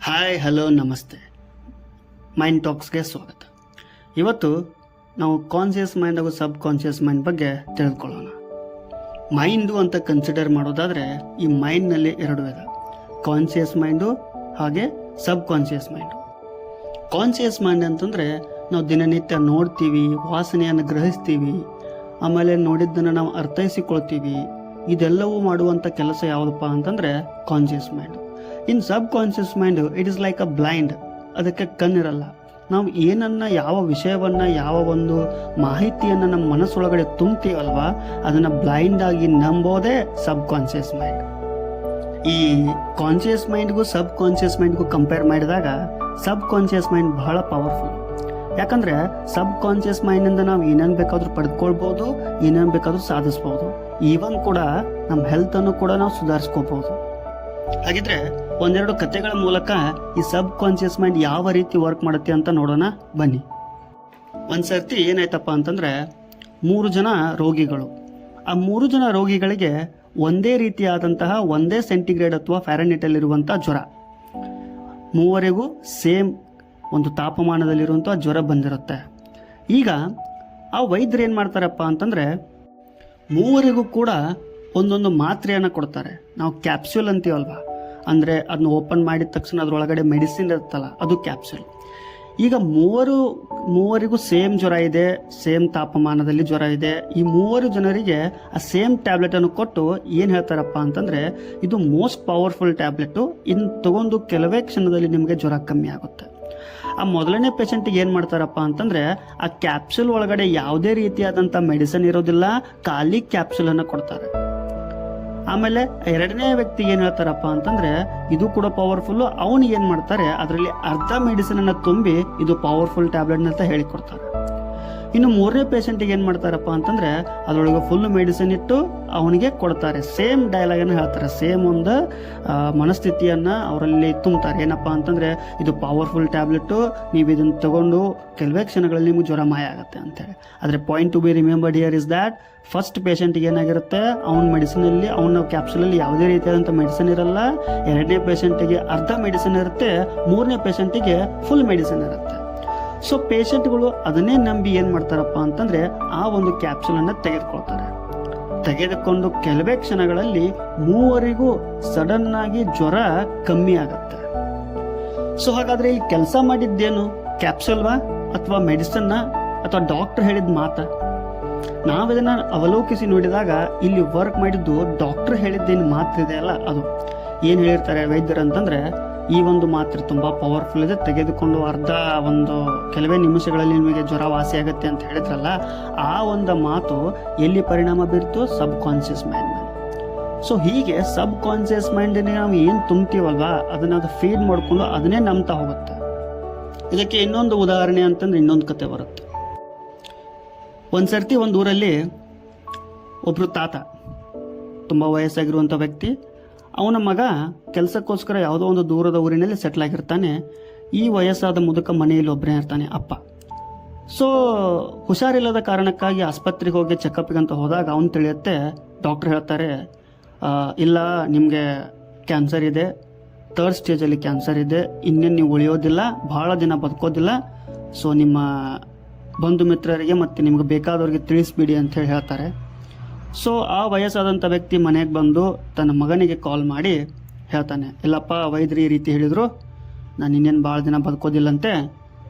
Hi hello ನಮಸ್ತೆ. Mind ಟಾಕ್ಸ್ಗೆ ಸ್ವಾಗತ. ಇವತ್ತು ನಾವು ಕಾನ್ಷಿಯಸ್ ಮೈಂಡ್ ಹಾಗೂ ಸಬ್ ಕಾನ್ಷಿಯಸ್ ಮೈಂಡ್ ಬಗ್ಗೆ ತಿಳಿದುಕೊಳ್ಳೋಣ. ಮೈಂಡು ಅಂತ ಕನ್ಸಿಡರ್ ಮಾಡೋದಾದರೆ ಈ ಮೈಂಡ್ನಲ್ಲಿ ಎರಡು ವಿಧ, ಕಾನ್ಷಿಯಸ್ ಮೈಂಡು ಹಾಗೆ ಸಬ್ ಕಾನ್ಷಿಯಸ್ ಮೈಂಡು. ಕಾನ್ಷಿಯಸ್ ಮೈಂಡ್ ಅಂತಂದರೆ ನಾವು ದಿನನಿತ್ಯ ನೋಡ್ತೀವಿ, ವಾಸನೆಯನ್ನು ಗ್ರಹಿಸ್ತೀವಿ, ಆಮೇಲೆ ನೋಡಿದ್ದನ್ನು ನಾವು ಅರ್ಥೈಸಿಕೊಳ್ತೀವಿ. ಇದೆಲ್ಲವೂ ಮಾಡುವಂಥ ಕೆಲಸ ಯಾವುದಪ್ಪ ಅಂತಂದರೆ conscious mind. In sub conscious mind it is like a blind, ಅದಕ್ಕೆ ಕಣ್ಣಿರಲ್ಲ. ನಾವು ಏನನ್ನ, ಯಾವ ವಿಷಯವನ್ನ, ಯಾವ ಒಂದು ಮಾಹಿತಿಯನ್ನು ನಮ್ಮ ಮನಸ್ಸೊಳಗಡೆ ತುಂಬ್ತೀವಲ್ವಾ, ಅದನ್ನು ಬ್ಲೈಂಡ್ ಆಗಿ ನಂಬೋದೇ ಸಬ್ ಕಾನ್ಷಿಯಸ್ ಮೈಂಡ್. ಈ ಕಾನ್ಷಿಯಸ್ ಮೈಂಡ್ಗೂ ಸಬ್ ಕಾನ್ಷಿಯಸ್ ಮೈಂಡ್ಗೂ ಕಂಪೇರ್ ಮಾಡಿದಾಗ ಸಬ್ ಕಾನ್ಷಿಯಸ್ ಮೈಂಡ್ ಬಹಳ ಪವರ್ಫುಲ್. ಯಾಕಂದ್ರೆ ಸಬ್ ಕಾನ್ಷಿಯಸ್ ಮೈಂಡಿಂದ ನಾವು ಏನೇನು ಬೇಕಾದ್ರೂ ಪಡೆದುಕೊಳ್ಬೋದು, ಏನೇನು ಬೇಕಾದ್ರೂ ಸಾಧಿಸ್ಬೋದು. ಈವನ್ ಕೂಡ ನಮ್ಮ ಹೆಲ್ತನ್ನು ಕೂಡ ನಾವು ಸುಧಾರಿಸ್ಕೋಬಹುದು. ಹಾಗಿದ್ರೆ ಒಂದೆರಡು ಕಥೆಗಳ ಮೂಲಕ ಈ ಸಬ್ ಕಾನ್ಷಿಯಸ್ ಮೈಂಡ್ ಯಾವ ರೀತಿ ವರ್ಕ್ ಮಾಡುತ್ತೆ ಅಂತ ನೋಡೋಣ ಬನ್ನಿ. ಒಂದ್ಸರ್ತಿ ಏನಾಯ್ತಪ್ಪ ಅಂತಂದ್ರೆ 3 ಜನ ರೋಗಿಗಳು. ಆ 3 ಜನ ರೋಗಿಗಳಿಗೆ ಒಂದೇ ರೀತಿಯಾದಂತಹ, ಒಂದೇ ಸೆಂಟಿಗ್ರೇಡ್ ಅಥವಾ ಫ್ಯಾರನ್ಹೀಟ್ ಇರುವಂತಹ ಜ್ವರ, ಮೂವರಿಗೂ ಸೇಮ್ ಒಂದು ತಾಪಮಾನದಲ್ಲಿರುವಂತಹ ಜ್ವರ ಬಂದಿರುತ್ತೆ. ಈಗ ಆ ವೈದ್ಯರು ಏನು ಮಾಡ್ತಾರಪ್ಪ ಅಂತಂದ್ರೆ ಮೂವರಿಗೂ ಕೂಡ ಒಂದೊಂದು ಮಾತ್ರೆಯನ್ನು ಕೊಡ್ತಾರೆ. ನಾವು ಕ್ಯಾಪ್ಸ್ಯೂಲ್ ಅಂತೀವಲ್ವಾ, ಅಂದರೆ ಅದನ್ನ ಓಪನ್ ಮಾಡಿದ ತಕ್ಷಣ ಅದರೊಳಗಡೆ ಮೆಡಿಸಿನ್ ಇರುತ್ತಲ್ಲ, ಅದು ಕ್ಯಾಪ್ಸ್ಯೂಲ್. ಈಗ ಮೂವರಿಗೂ ಸೇಮ್ ಜ್ವರ ಇದೆ, ಸೇಮ್ ತಾಪಮಾನದಲ್ಲಿ ಜ್ವರ ಇದೆ. ಈ 3 ಜನರಿಗೆ ಆ ಸೇಮ್ ಟ್ಯಾಬ್ಲೆಟನ್ನು ಕೊಟ್ಟು ಏನು ಹೇಳ್ತಾರಪ್ಪ ಅಂತಂದರೆ, ಇದು ಮೋಸ್ಟ್ ಪವರ್ಫುಲ್ ಟ್ಯಾಬ್ಲೆಟು, ಇನ್ನು ತಗೊಂಡು ಕೆಲವೇ ಕ್ಷಣದಲ್ಲಿ ನಿಮಗೆ ಜ್ವರ ಕಮ್ಮಿ ಆಗುತ್ತೆ. ಆ ಮೊದಲನೇ ಪೇಷಂಟಿಗೆ ಏನು ಮಾಡ್ತಾರಪ್ಪ ಅಂತಂದರೆ ಆ ಕ್ಯಾಪ್ಸೂಲ್ ಒಳಗಡೆ ಯಾವುದೇ ರೀತಿಯಾದಂಥ ಮೆಡಿಸಿನ್ ಇರೋದಿಲ್ಲ, ಖಾಲಿ ಕ್ಯಾಪ್ಸೂಲನ್ನು ಕೊಡ್ತಾರೆ. ಆಮೇಲೆ ಎರಡನೇ ವ್ಯಕ್ತಿಗೆ ಏನು ಹೇಳ್ತಾರಪ್ಪ ಅಂತಂದರೆ ಇದು ಕೂಡ ಪವರ್ಫುಲ್ಲು, ಅವನಿಗೆ ಏನು ಮಾಡ್ತಾರೆ ಅದರಲ್ಲಿ ಅರ್ಧ ಮೆಡಿಸಿನನ್ನು ತುಂಬಿ ಇದು ಪವರ್ಫುಲ್ ಟ್ಯಾಬ್ಲೆಟ್ ಅಂತ ಹೇಳಿಕೊಡ್ತಾರೆ. ಇನ್ನು 3ನೇ ಪೇಷಂಟಿಗೆ ಏನು ಮಾಡ್ತಾರಪ್ಪ ಅಂತಂದರೆ ಅದರೊಳಗೆ ಫುಲ್ ಮೆಡಿಸಿನ್ ಇಟ್ಟು ಅವನಿಗೆ ಕೊಡ್ತಾರೆ. ಸೇಮ್ ಡೈಲಾಗನ್ನು ಹೇಳ್ತಾರೆ, ಸೇಮ್ ಒಂದು ಮನಸ್ಥಿತಿಯನ್ನು ಅವರಲ್ಲಿ ತುಂಬ್ತಾರೆ. ಏನಪ್ಪ ಅಂತಂದರೆ ಇದು ಪವರ್ಫುಲ್ ಟ್ಯಾಬ್ಲೆಟು, ನೀವು ಇದನ್ನು ತಗೊಂಡು ಕೆಲವೇ ಕ್ಷಣಗಳಲ್ಲಿ ನಿಮ್ಗೆ ಜ್ವರ ಮಾಯ ಆಗುತ್ತೆ ಅಂತೇಳಿ. ಆದರೆ point to be remembered here is that first ಪೇಷಂಟಿಗೆ ಏನಾಗಿರುತ್ತೆ, ಅವನ ಮೆಡಿಸಿನಲ್ಲಿ, ಅವನ ಕ್ಯಾಪ್ಸೂಲಲ್ಲಿ ಯಾವುದೇ ರೀತಿಯಾದಂಥ ಮೆಡಿಸಿನ್ ಇರಲ್ಲ. ಎರಡನೇ ಪೇಷಂಟಿಗೆ ಅರ್ಧ ಮೆಡಿಸಿನ್ ಇರುತ್ತೆ, 3ನೇ ಪೇಷಂಟಿಗೆ ಫುಲ್ ಮೆಡಿಸಿನ್ ಇರುತ್ತೆ. ಸೊ ಪೇಷಂಟ್ಗಳು ಅದನ್ನೇ ನಂಬಿ ಏನು ಮಾಡ್ತಾರಪ್ಪ ಅಂತಂದರೆ ಆ ಒಂದು ಕ್ಯಾಪ್ಸೂಲನ್ನು ತೆಗೆದುಕೊಳ್ತಾರೆ. ತೆಗೆದುಕೊಂಡು ಕೆಲವೇ ಕ್ಷಣಗಳಲ್ಲಿ ಮೂವರಿಗೂ ಸಡನ್ ಆಗಿ ಜ್ವರ ಕಮ್ಮಿ ಆಗುತ್ತೆ. ಸೊ ಹಾಗಾದರೆ ಇಲ್ಲಿ ಕೆಲಸ ಮಾಡಿದ್ದೇನು, ಕ್ಯಾಪ್ಸೂಲ್ವಾ ಅಥವಾ ಮೆಡಿಸನ್ನ ಅಥವಾ ಡಾಕ್ಟರ್ ಹೇಳಿದ ಮಾತಾ? ನಾವಿದನ್ನು ಅವಲೋಕಿಸಿ ನೋಡಿದಾಗ ಇಲ್ಲಿ ವರ್ಕ್ ಮಾಡಿದ್ದು ಡಾಕ್ಟರ್ ಹೇಳಿದ್ದೇನು ಮಾತ್ರಿದೆ ಅಲ್ಲ, ಅದು ಏನು ಹೇಳಿರ್ತಾರೆ ವೈದ್ಯರು ಅಂತಂದರೆ, ಈ ಒಂದು ಮಾತ್ರೆ ತುಂಬ ಪವರ್ಫುಲ್ ಇದೆ, ತೆಗೆದುಕೊಂಡು ಕೆಲವೇ ನಿಮಿಷಗಳಲ್ಲಿ ನಿಮಗೆ ಜ್ವರ ವಾಸಿ ಆಗುತ್ತೆ ಅಂತ ಹೇಳಿದ್ರಲ್ಲ, ಆ ಒಂದು ಮಾತು ಎಲ್ಲಿ ಪರಿಣಾಮ ಬೀರ್ತು, ಸಬ್ ಕಾನ್ಷಿಯಸ್ ಮೈಂಡ್ ಮೇಲೆ. ಸೊ ಹೀಗೆ ಸಬ್ ಕಾನ್ಷಿಯಸ್ ಮೈಂಡಿಗೆ ನಾವು ಏನು ತುಂಬ್ತೀವಲ್ವಾ, ಅದನ್ನು ಅದು ಫೀಡ್ ಮಾಡಿಕೊಂಡು ಅದನ್ನೇ ನಂಬ್ತಾ ಹೋಗುತ್ತೆ. ಇದಕ್ಕೆ ಇನ್ನೊಂದು ಉದಾಹರಣೆ ಅಂತಂದ್ರೆ ಇನ್ನೊಂದು ಕತೆ ಬರುತ್ತೆ. ಒಂದ್ಸರ್ತಿ ಒಂದು ಊರಲ್ಲಿ ಒಬ್ಬರು ತಾತ, ತುಂಬ ವಯಸ್ಸಾಗಿರುವಂಥ ವ್ಯಕ್ತಿ, ಅವನ ಮಗ ಕೆಲಸಕ್ಕೋಸ್ಕರ ಯಾವುದೋ ಒಂದು ದೂರದ ಊರಿನಲ್ಲಿ ಸೆಟ್ಲ್ ಆಗಿರ್ತಾನೆ. ಈ ವಯಸ್ಸಾದ ಮುದುಕ ಮನೆಯಲ್ಲಿ ಒಬ್ಬನೇ ಇರ್ತಾನೆ, ಅಪ್ಪ. ಸೊ ಹುಷಾರಿಲ್ಲದ ಕಾರಣಕ್ಕಾಗಿ ಆಸ್ಪತ್ರೆಗೆ ಹೋಗಿ ಚೆಕಪ್ಗೆ ಅಂತ ಹೋದಾಗ ಅವನು ತಿಳಿಯುತ್ತೆ, ಡಾಕ್ಟರ್ ಹೇಳ್ತಾರೆ, ಇಲ್ಲ ನಿಮಗೆ ಕ್ಯಾನ್ಸರ್ ಇದೆ, 3rd ಸ್ಟೇಜಲ್ಲಿ ಕ್ಯಾನ್ಸರ್ ಇದೆ, ಇನ್ನೇನು ನೀವು ಉಳಿಯೋದಿಲ್ಲ, ಭಾಳ ದಿನ ಬದುಕೋದಿಲ್ಲ. ಸೊ ನಿಮ್ಮ ಬಂಧು ಮಿತ್ರರಿಗೆ ಮತ್ತು ನಿಮ್ಗೆ ಬೇಕಾದವ್ರಿಗೆ ತಿಳಿಸ್ಬಿಡಿ ಅಂತ ಹೇಳ್ತಾರೆ. ಸೊ ಆ ವಯಸ್ಸಾದಂಥ ವ್ಯಕ್ತಿ ಮನೆಗೆ ಬಂದು ತನ್ನ ಮಗನಿಗೆ ಕಾಲ್ ಮಾಡಿ ಹೇಳ್ತಾನೆ, ಇಲ್ಲಪ್ಪ ವೈದ್ಯರು ಈ ರೀತಿ ಹೇಳಿದರು, ನಾನು ಇನ್ನೇನು ಭಾಳ ದಿನ ಬದುಕೋದಿಲ್ಲಂತೆ,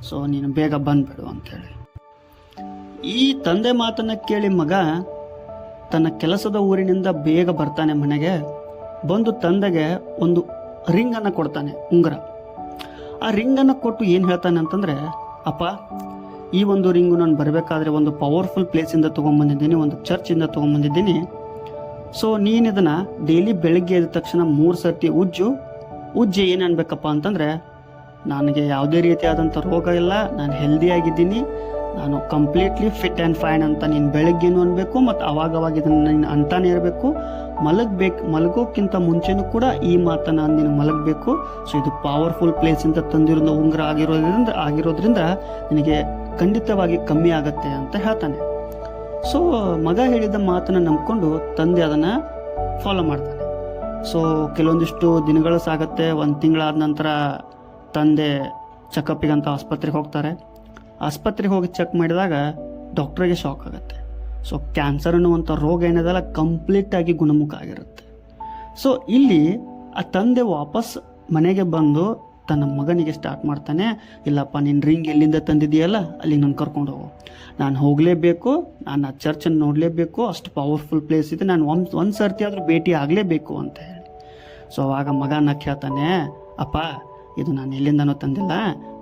ಸೊ ನೀನು ಬೇಗ ಬಂದುಬಿಡು ಅಂಥೇಳಿ. ಈ ತಂದೆ ಮಾತನ್ನು ಕೇಳಿ ಮಗ ತನ್ನ ಕೆಲಸದ ಊರಿನಿಂದ ಬೇಗ ಬರ್ತಾನೆ ಮನೆಗೆ. ಬಂದು ತಂದೆಗೆ ಒಂದು ರಿಂಗನ್ನು ಕೊಡ್ತಾನೆ, ಉಂಗುರ. ಆ ರಿಂಗನ್ನು ಕೊಟ್ಟು ಏನು ಹೇಳ್ತಾನೆ ಅಂತಂದರೆ, ಅಪ್ಪ ಈ ಒಂದು ರಿಂಗು ನಾನು ಬರಬೇಕಾದ್ರೆ ಒಂದು ಪವರ್ಫುಲ್ ಪ್ಲೇಸಿಂದ ತೊಗೊಂಬಂದಿದ್ದೀನಿ, ಒಂದು ಚರ್ಚಿಂದ ತೊಗೊಂಬಂದಿದ್ದೀನಿ. ಸೊ ನೀನು ಇದನ್ನು ಡೈಲಿ ಬೆಳಗ್ಗೆ ಎದ್ದ ತಕ್ಷಣ 3 ಸರ್ತಿ ಉಜ್ಜಿ ಏನು ಅನ್ಬೇಕಪ್ಪ ಅಂತಂದರೆ, ನನಗೆ ಯಾವುದೇ ರೀತಿಯಾದಂಥ ರೋಗ ಇಲ್ಲ, ನಾನು ಹೆಲ್ದಿಯಾಗಿದ್ದೀನಿ, ನಾನು ಕಂಪ್ಲೀಟ್ಲಿ ಫಿಟ್ ಆ್ಯಂಡ್ ಫೈನ್ ಅಂತ ನೀನು ಬೆಳಗ್ಗೆನೂ ಅನ್ಬೇಕು, ಮತ್ತು ಅವಾಗವಾಗ ಇದನ್ನು ನೀನು ಅಂತಾನೆ ಇರಬೇಕು. ಮಲಗೋಕ್ಕಿಂತ ಮುಂಚೆನೂ ಕೂಡ ಈ ಮಾತನ್ನು ನೀನು ಮಲಗಬೇಕು. ಸೊ ಇದು ಪವರ್ಫುಲ್ ಪ್ಲೇಸಿಂದ ತಂದಿರೋ ಉಂಗುರ ಆಗಿರೋದ್ರಿಂದ ನಿನಗೆ ಖಂಡಿತವಾಗಿ ಕಮ್ಮಿ ಆಗತ್ತೆ ಅಂತ ಹೇಳ್ತಾನೆ. ಸೊ ಮಗ ಹೇಳಿದ ಮಾತನ್ನು ನಂಬ್ಕೊಂಡು ತಂದೆ ಅದನ್ನು ಫಾಲೋ ಮಾಡ್ತಾನೆ. ಸೊ ಕೆಲವೊಂದಿಷ್ಟು ದಿನಗಳು ಸಾಗುತ್ತೆ. 1 ತಿಂಗಳಾದ ನಂತರ ತಂದೆ ಚೆಕಪ್ಪಿಗಂತ ಆಸ್ಪತ್ರೆಗೆ ಹೋಗ್ತಾರೆ. ಆಸ್ಪತ್ರೆಗೆ ಹೋಗಿ ಚೆಕ್ ಮಾಡಿದಾಗ ಡಾಕ್ಟ್ರಿಗೆ ಶಾಕ್ ಆಗುತ್ತೆ. ಸೊ ಕ್ಯಾನ್ಸರ್ ಅನ್ನುವಂಥ ರೋಗ ಏನಿದೆಲ್ಲ ಕಂಪ್ಲೀಟಾಗಿ ಗುಣಮುಖ ಆಗಿರುತ್ತೆ. ಸೊ ಇಲ್ಲಿ ಆ ತಂದೆ ವಾಪಸ್ ಮನೆಗೆ ಬಂದು ತನ್ನ ಮಗನಿಗೆ ಸ್ಟಾರ್ಟ್ ಮಾಡ್ತಾನೆ, ಇಲ್ಲಪ್ಪ ನಿನ್ನ ರಿಂಗ್ ಎಲ್ಲಿಂದ ತಂದಿದೆಯಲ್ಲ ಅಲ್ಲಿಗೆ ನಾನು ಕರ್ಕೊಂಡು ಹೋಗು, ನಾನು ಹೋಗಲೇಬೇಕು, ನಾನು ಆ ಚರ್ಚನ್ನು ನೋಡಲೇಬೇಕು, ಅಷ್ಟು ಪವರ್ಫುಲ್ ಪ್ಲೇಸ್ ಇದೆ, ನಾನು ಒಂದು ಸರ್ತಿ ಆದರೂ ಭೇಟಿ ಆಗಲೇಬೇಕು ಅಂತ ಹೇಳಿ. ಸೊ ಅವಾಗ ಮಗ ನಕ್ಕ ಹೇಳ್ತಾನೆ, ಅಪ್ಪ ಇದು ನಾನು ಎಲ್ಲಿಂದನೂ ತಂದಿಲ್ಲ,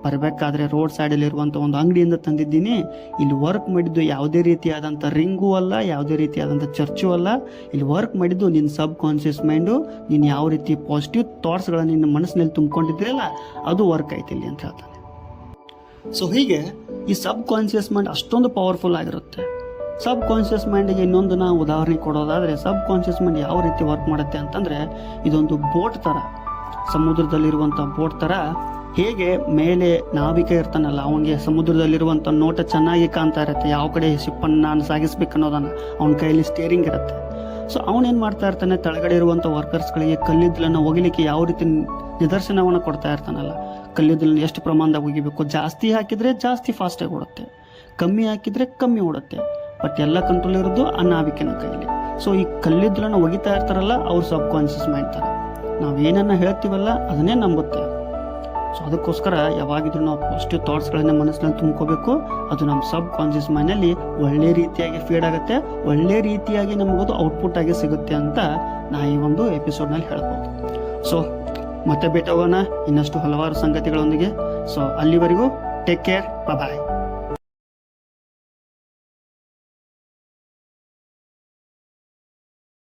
ಬರಬೇಕಾದ್ರೆ ರೋಡ್ ಸೈಡಲ್ಲಿರುವಂಥ ಒಂದು ಅಂಗಡಿಯಿಂದ ತಂದಿದ್ದೀನಿ. ಇಲ್ಲಿ ವರ್ಕ್ ಮಾಡಿದ್ದು ಯಾವುದೇ ರೀತಿಯಾದಂಥ ರಿಂಗೂ ಅಲ್ಲ, ಯಾವುದೇ ರೀತಿಯಾದಂಥ ಚರ್ಚು ಅಲ್ಲ. ಇಲ್ಲಿ ವರ್ಕ್ ಮಾಡಿದ್ದು ನಿನ್ನ ಸಬ್ ಕಾನ್ಷಿಯಸ್ ಮೈಂಡು, ನೀನು ಯಾವ ರೀತಿ ಪಾಸಿಟಿವ್ ಥಾಟ್ಸ್ಗಳನ್ನ ನಿನ್ನ ಮನಸ್ಸಿನಲ್ಲಿ ತುಂಬ್ಕೊಂಡಿದ್ದೀರಲ್ಲ ಅದು ವರ್ಕ್ ಆಯ್ತು ಇಲ್ಲಿ ಅಂತ ಹೇಳ್ತಾನೆ. ಸೊ ಹೀಗೆ ಈ ಸಬ್ ಕಾನ್ಷಿಯಸ್ ಮೈಂಡ್ ಅಷ್ಟೊಂದು ಪವರ್ಫುಲ್ ಆಗಿರುತ್ತೆ. ಸಬ್ ಕಾನ್ಷಿಯಸ್ ಮೈಂಡಿಗೆ ಇನ್ನೊಂದು ನಾವು ಉದಾಹರಣೆ ಕೊಡೋದಾದರೆ, ಸಬ್ ಕಾನ್ಷಿಯಸ್ ಮೈಂಡ್ ಯಾವ ರೀತಿ ವರ್ಕ್ ಮಾಡುತ್ತೆ ಅಂತಂದರೆ, ಇದೊಂದು ಬೋಟ್ ಥರ, ಸಮುದ್ರದಲ್ಲಿರುವಂಥ ಬೋಟ್ ಥರ. ಹೇಗೆ ಮೇಲೆ ನಾವಿಕ ಇರ್ತಾನಲ್ಲ, ಅವನಿಗೆ ಸಮುದ್ರದಲ್ಲಿರುವಂಥ ನೋಟ ಚೆನ್ನಾಗಿ ಕಾಣ್ತಾ ಇರುತ್ತೆ, ಯಾವ ಕಡೆ ಶಿಪ್ಪನ್ನು ನಾನು ಸಾಗಿಸ್ಬೇಕು ಅನ್ನೋದನ್ನು, ಅವನ ಕೈಯಲ್ಲಿ ಸ್ಟೇರಿಂಗ್ ಇರುತ್ತೆ. ಸೊ ಅವನೇನು ಮಾಡ್ತಾ ಇರ್ತಾನೆ, ಕೆಳಗಡೆ ಇರುವಂಥ ವರ್ಕರ್ಸ್ಗಳಿಗೆ ಕಲ್ಲಿದ್ದಲನ್ನು ಒಗಿಲಿಕ್ಕೆ ಯಾವ ರೀತಿ ನಿದರ್ಶನವನ್ನು ಕೊಡ್ತಾ ಇರ್ತಾನಲ್ಲ, ಕಲ್ಲಿದ್ದಲನ್ನು ಎಷ್ಟು ಪ್ರಮಾಣದಾಗ ಒಗಿಬೇಕು, ಜಾಸ್ತಿ ಹಾಕಿದರೆ ಜಾಸ್ತಿ ಫಾಸ್ಟಾಗಿ ಓಡುತ್ತೆ, ಕಮ್ಮಿ ಹಾಕಿದರೆ ಕಮ್ಮಿ ಓಡುತ್ತೆ. ಬಟ್ ಎಲ್ಲ ಕಂಟ್ರೋಲ್ ಇರೋದು ಆ ನಾವಿಕನ ಕೈಯಲ್ಲಿ. ಸೊ ಈ ಕಲ್ಲಿದ್ದಲನ್ನು ಒಗಿತಾ ಇರ್ತಾರಲ್ಲ ಅವ್ರು ಸಬ್ ಕಾನ್ಷಿಯಸ್ ಮೈಂಡ್ ಥರ, ನಾವು ಏನನ್ನ ಹೇಳ್ತೀವಲ್ಲ ಅದನ್ನೇ ನಂಬುತ್ತೆ. ಸೊ ಅದಕ್ಕೋಸ್ಕರ ಯಾವಾಗಿದ್ರೂ ನಾವು ಪಾಸಿಟಿವ್ ಥಾಟ್ಸ್ಗಳನ್ನ ಮನಸ್ಸಿನಲ್ಲಿ ತುಂಬ್ಕೋಬೇಕು. ಅದು ನಮ್ಮ ಸಬ್ ಕಾನ್ಷಿಯಸ್ ಮೈಂಡ್ನಲ್ಲಿ ಒಳ್ಳೆ ರೀತಿಯಾಗಿ ಫೀಡ್ ಆಗುತ್ತೆ, ಒಳ್ಳೆ ರೀತಿಯಾಗಿ ನಮಗದು ಔಟ್ಪುಟ್ ಆಗಿ ಸಿಗುತ್ತೆ ಅಂತ ನಾ ಈ ಒಂದು ಎಪಿಸೋಡ್ನಲ್ಲಿ ಹೇಳ್ಬೋದು. ಸೊ ಮತ್ತೆ ಭೇಟಿ ಹೋಗೋಣ ಇನ್ನಷ್ಟು ಹಲವಾರು ಸಂಗತಿಗಳೊಂದಿಗೆ. ಸೊ ಅಲ್ಲಿವರೆಗೂ ಟೇಕ್ ಕೇರ್, ಬಾಯ್.